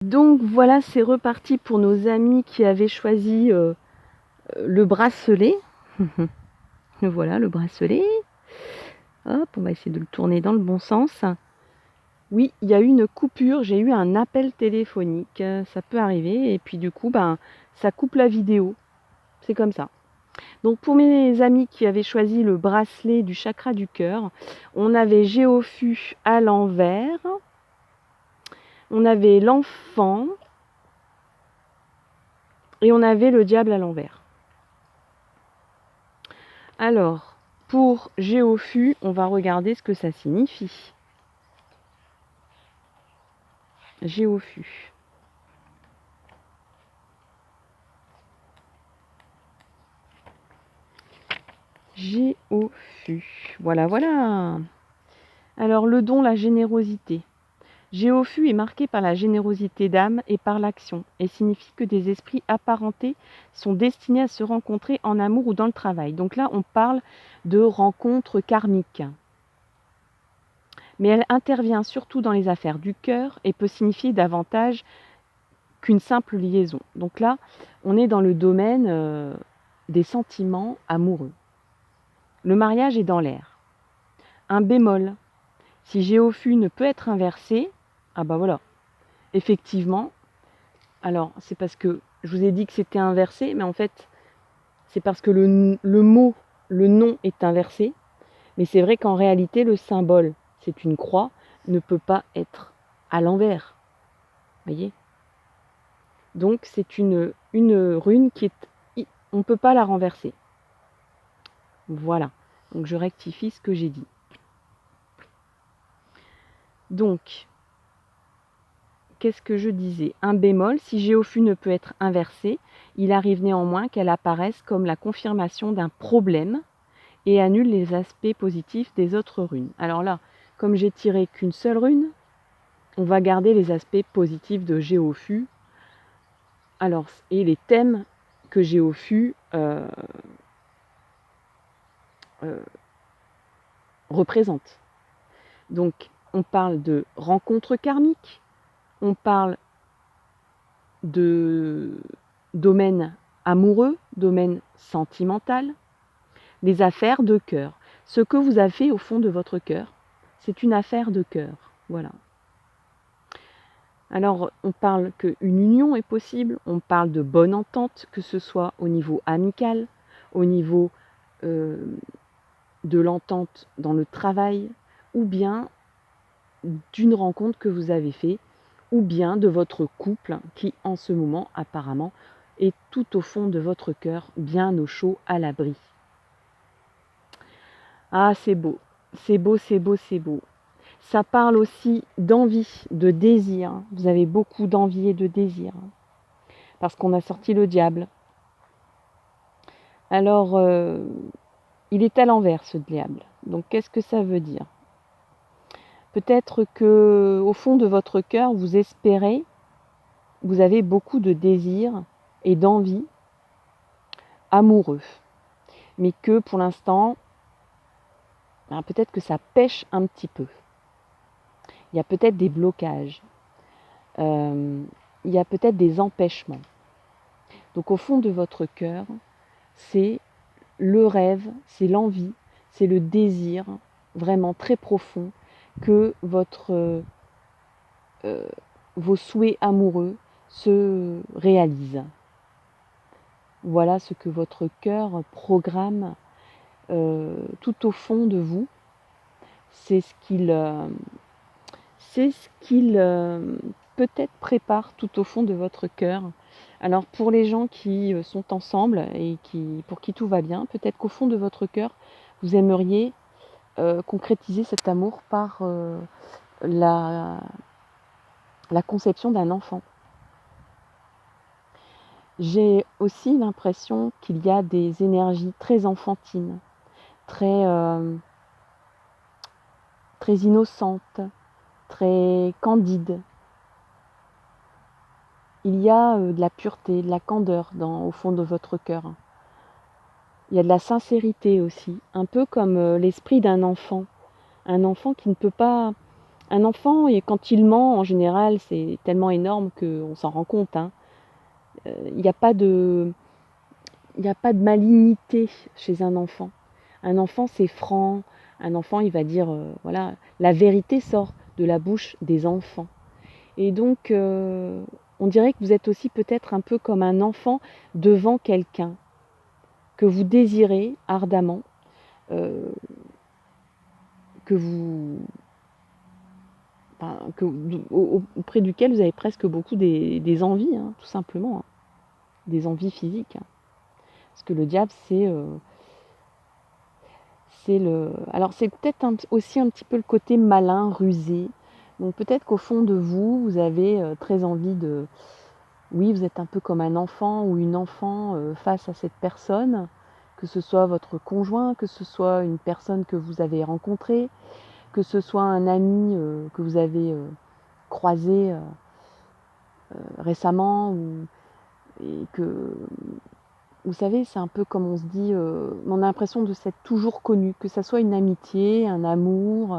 Donc voilà, c'est reparti pour nos amis qui avaient choisi le bracelet. Voilà le bracelet. Hop, on va essayer de le tourner dans le bon sens. Oui, il y a eu une coupure, j'ai eu un appel téléphonique, ça peut arriver, et puis du coup, ça coupe la vidéo. C'est comme ça. Donc pour mes amis qui avaient choisi le bracelet du chakra du cœur, on avait Géofu à l'envers, on avait l'enfant, et on avait le diable à l'envers. Alors, pour Géofu, on va regarder ce que ça signifie. Géofu. Géofu. Voilà, voilà. Alors, le don, la générosité. Géofu est marqué par la générosité d'âme et par l'action, et signifie que des esprits apparentés sont destinés à se rencontrer en amour ou dans le travail. Donc là, on parle de rencontres karmiques. Mais elle intervient surtout dans les affaires du cœur et peut signifier davantage qu'une simple liaison. Donc là, on est dans le domaine des sentiments amoureux. Le mariage est dans l'air. Un bémol. Si Géofu ne peut être inversé, ah bah voilà, effectivement, alors c'est parce que je vous ai dit que c'était inversé, mais en fait, c'est parce que le mot, le nom est inversé, mais c'est vrai qu'en réalité, le symbole, c'est une croix, ne peut pas être à l'envers. Voyez ? Donc c'est une rune qui est... On ne peut pas la renverser. Voilà. Donc je rectifie ce que j'ai dit. Donc, qu'est-ce que je disais? Un bémol, si Géofu ne peut être inversé, il arrive néanmoins qu'elle apparaisse comme la confirmation d'un problème et annule les aspects positifs des autres runes. Alors là, comme j'ai tiré qu'une seule rune, on va garder les aspects positifs de Géofu. Alors, et les thèmes que Géofu représente. Donc, on parle de rencontres karmiques, on parle de domaine amoureux, domaine sentimental, les affaires de cœur. Ce que vous avez fait au fond de votre cœur, c'est une affaire de cœur. Voilà. Alors, on parle qu'une union est possible, on parle de bonne entente, que ce soit au niveau amical, au niveau de l'entente dans le travail, ou bien d'une rencontre que vous avez faite, ou bien de votre couple qui, en ce moment, apparemment, est tout au fond de votre cœur, bien au chaud, à l'abri. Ah, c'est beau, c'est beau, c'est beau, c'est beau. Ça parle aussi d'envie, de désir. Vous avez beaucoup d'envie et de désir. Parce qu'on a sorti le diable. Alors, il est à l'envers, ce diable. Donc, qu'est-ce que ça veut dire? Peut-être que, au fond de votre cœur, vous espérez, vous avez beaucoup de désirs et d'envie amoureux. Mais que, pour l'instant, peut-être que ça pêche un petit peu. Il y a peut-être des blocages. Il y a peut-être des empêchements. Donc, au fond de votre cœur, c'est le rêve, c'est l'envie, c'est le désir vraiment très profond que vos souhaits amoureux se réalisent. Voilà ce que votre cœur programme tout au fond de vous. C'est ce qu'il peut-être prépare tout au fond de votre cœur. Alors pour les gens qui sont ensemble et pour qui tout va bien, peut-être qu'au fond de votre cœur, vous aimeriez concrétiser cet amour par la conception d'un enfant. J'ai aussi l'impression qu'il y a des énergies très enfantines, très innocentes, très candides. Il y a de la pureté, de la candeur au fond de votre cœur. Il y a de la sincérité aussi, un peu comme l'esprit d'un enfant. Un enfant qui ne peut pas Un enfant, et quand il ment, en général, c'est tellement énorme qu'on s'en rend compte, hein. Il n'y a pas de il y a pas de malignité chez un enfant. Un enfant, c'est franc. Un enfant, il va dire, voilà, la vérité sort de la bouche des enfants. Et donc, on dirait que vous êtes aussi peut-être un peu comme un enfant devant quelqu'un que vous désirez ardemment, heu, que vous enfin, auprès duquel vous avez presque beaucoup des envies, hein, tout simplement, hein, des envies physiques, hein. Parce que le diable, c'est le alors c'est peut-être aussi un petit peu le côté malin, rusé. Donc peut-être qu'au fond de vous, vous avez, très envie de oui, vous êtes un peu comme un enfant ou une enfant, face à cette personne, que ce soit votre conjoint, que ce soit une personne que vous avez rencontrée, que ce soit un ami, que vous avez, croisé, récemment, ou et que vous savez, c'est un peu comme on se dit, on a l'impression de s'être toujours connu, que ça soit une amitié, un amour,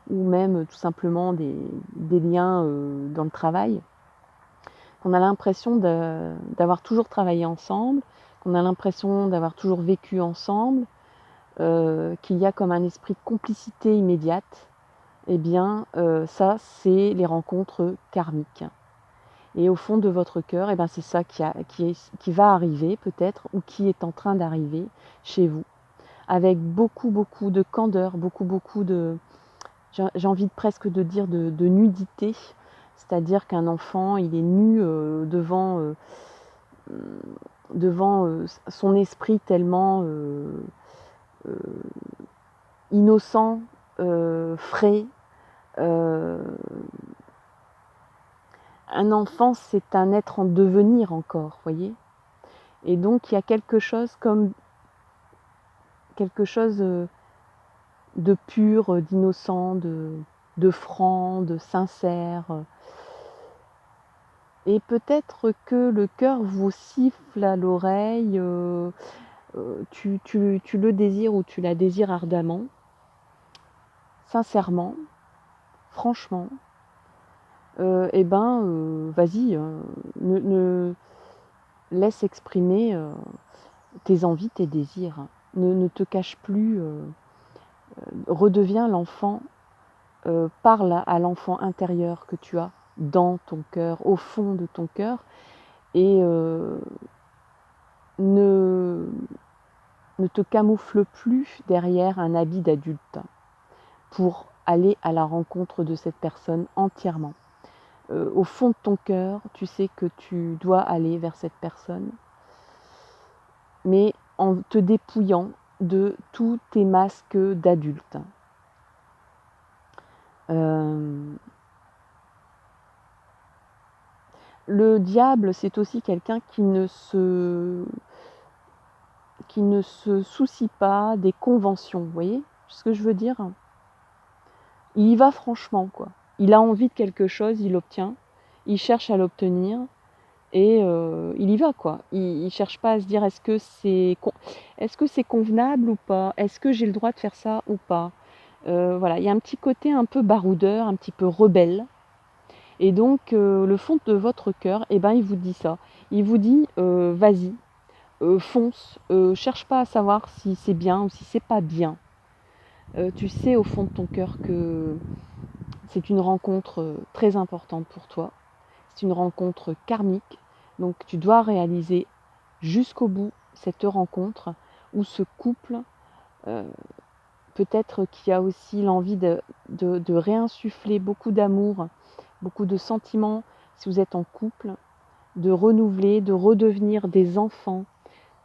ou même, tout simplement des liens, dans le travail. On a l'impression d'avoir toujours travaillé ensemble, qu'on a l'impression d'avoir toujours vécu ensemble, qu'il y a comme un esprit de complicité immédiate. Eh bien, ça, c'est les rencontres karmiques. Et au fond de votre cœur, eh ben, c'est ça qui va arriver peut-être, ou qui est en train d'arriver chez vous, avec beaucoup, beaucoup de candeur, beaucoup, beaucoup de, j'ai envie presque de dire, de nudité. C'est-à-dire qu'un enfant, il est nu, devant son esprit tellement euh, innocent, frais. Euh, un enfant, c'est un être en devenir encore, voyez. Et donc il y a quelque chose comme quelque chose de pur, d'innocent, de franc, de sincère. Et peut-être que le cœur vous siffle à l'oreille, tu le désires ou tu la désires ardemment, sincèrement, franchement. Eh ben, vas-y, laisse exprimer, tes envies, tes désirs. Ne te cache plus, redeviens l'enfant, parle à l'enfant intérieur que tu as dans ton cœur, au fond de ton cœur, et ne te camoufle plus derrière un habit d'adulte pour aller à la rencontre de cette personne entièrement. Au fond de ton cœur, tu sais que tu dois aller vers cette personne, mais en te dépouillant de tous tes masques d'adulte. Le diable, c'est aussi quelqu'un qui ne se soucie pas des conventions, vous voyez ce que je veux dire? Il y va franchement, quoi. Il a envie de quelque chose, il l'obtient, il cherche à l'obtenir, et il y va, quoi. Il cherche pas à se dire: «Est-ce que c'est convenable ou pas? Est-ce que j'ai le droit de faire ça ou pas?» Voilà, il y a un petit côté un peu baroudeur, un petit peu rebelle, et donc le fond de votre cœur, eh ben, il vous dit ça. Il vous dit: «Vas-y, fonce, cherche pas à savoir si c'est bien ou si c'est pas bien». Tu sais au fond de ton cœur que c'est une rencontre, très importante pour toi. C'est une rencontre karmique, donc tu dois réaliser jusqu'au bout cette rencontre, ou ce couple. Heu, Peut-être qu'il y a aussi l'envie de réinsuffler beaucoup d'amour, beaucoup de sentiments si vous êtes en couple, de renouveler, de redevenir des enfants,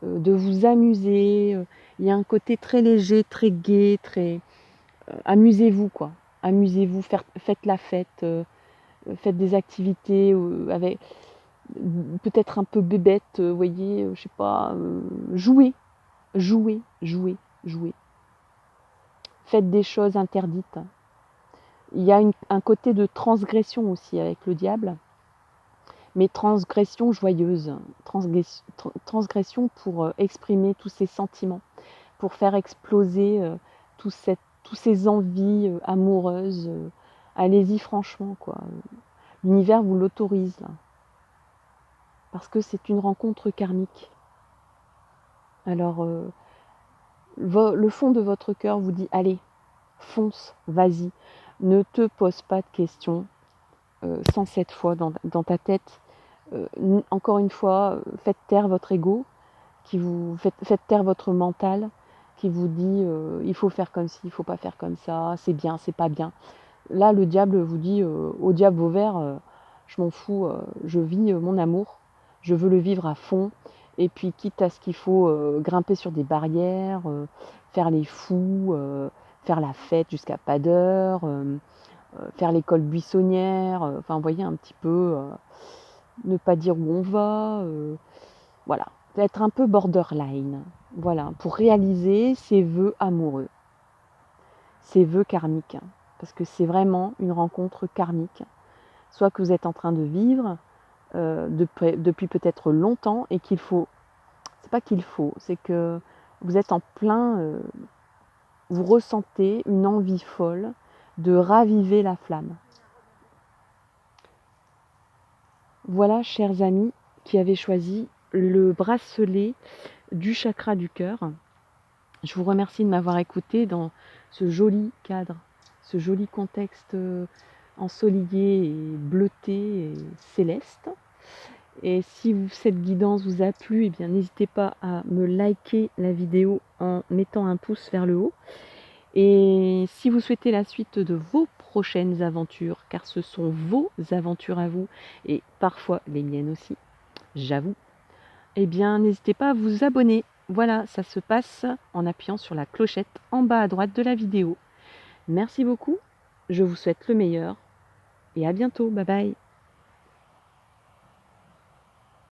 de vous amuser. Il y a un côté très léger, très gai, très amusez-vous, quoi. Amusez-vous, faites la fête, faites des activités, avec peut-être un peu bébête, vous voyez, je sais pas, jouez, jouez, jouez, jouez. Faites des choses interdites. Il y a un côté de transgression aussi avec le diable, mais transgression joyeuse, transgression pour exprimer tous ces sentiments, pour faire exploser tous ces envies amoureuses, allez-y franchement, quoi. L'univers vous l'autorise, là. Parce que c'est une rencontre karmique. Alors, le fond de votre cœur vous dit, allez, fonce, vas-y. Ne te pose pas de questions 107 fois dans ta tête. Encore une fois, faites taire votre ego, faites taire votre mental, qui vous dit il faut faire comme ci, il faut pas faire comme ça, c'est bien, c'est pas bien. Là, le diable vous dit au diable vos verres, je m'en fous, je vis mon amour, je veux le vivre à fond. Et puis, quitte à ce qu'il faut grimper sur des barrières, faire les fous, faire la fête jusqu'à pas d'heure, faire l'école buissonnière, enfin, vous voyez un petit peu, ne pas dire où on va, voilà, être un peu borderline, voilà, pour réaliser ses vœux amoureux, ses vœux karmiques, hein, parce que c'est vraiment une rencontre karmique, soit que vous êtes en train de vivre depuis peut-être longtemps et qu'il faut, c'est pas qu'il faut, c'est que vous êtes en plein, vous ressentez une envie folle de raviver la flamme. Voilà, chers amis, qui avez choisi le bracelet du chakra du cœur. Je vous remercie de m'avoir écouté dans ce joli cadre, ce joli contexte ensoleillé et bleuté et céleste. Et si cette guidance vous a plu, eh bien n'hésitez pas à me liker la vidéo en mettant un pouce vers le haut. Et si vous souhaitez la suite de vos prochaines aventures, car ce sont vos aventures à vous, et parfois les miennes aussi, j'avoue, eh bien n'hésitez pas à vous abonner. Voilà, ça se passe en appuyant sur la clochette en bas à droite de la vidéo. Merci beaucoup, je vous souhaite le meilleur et à bientôt, bye bye.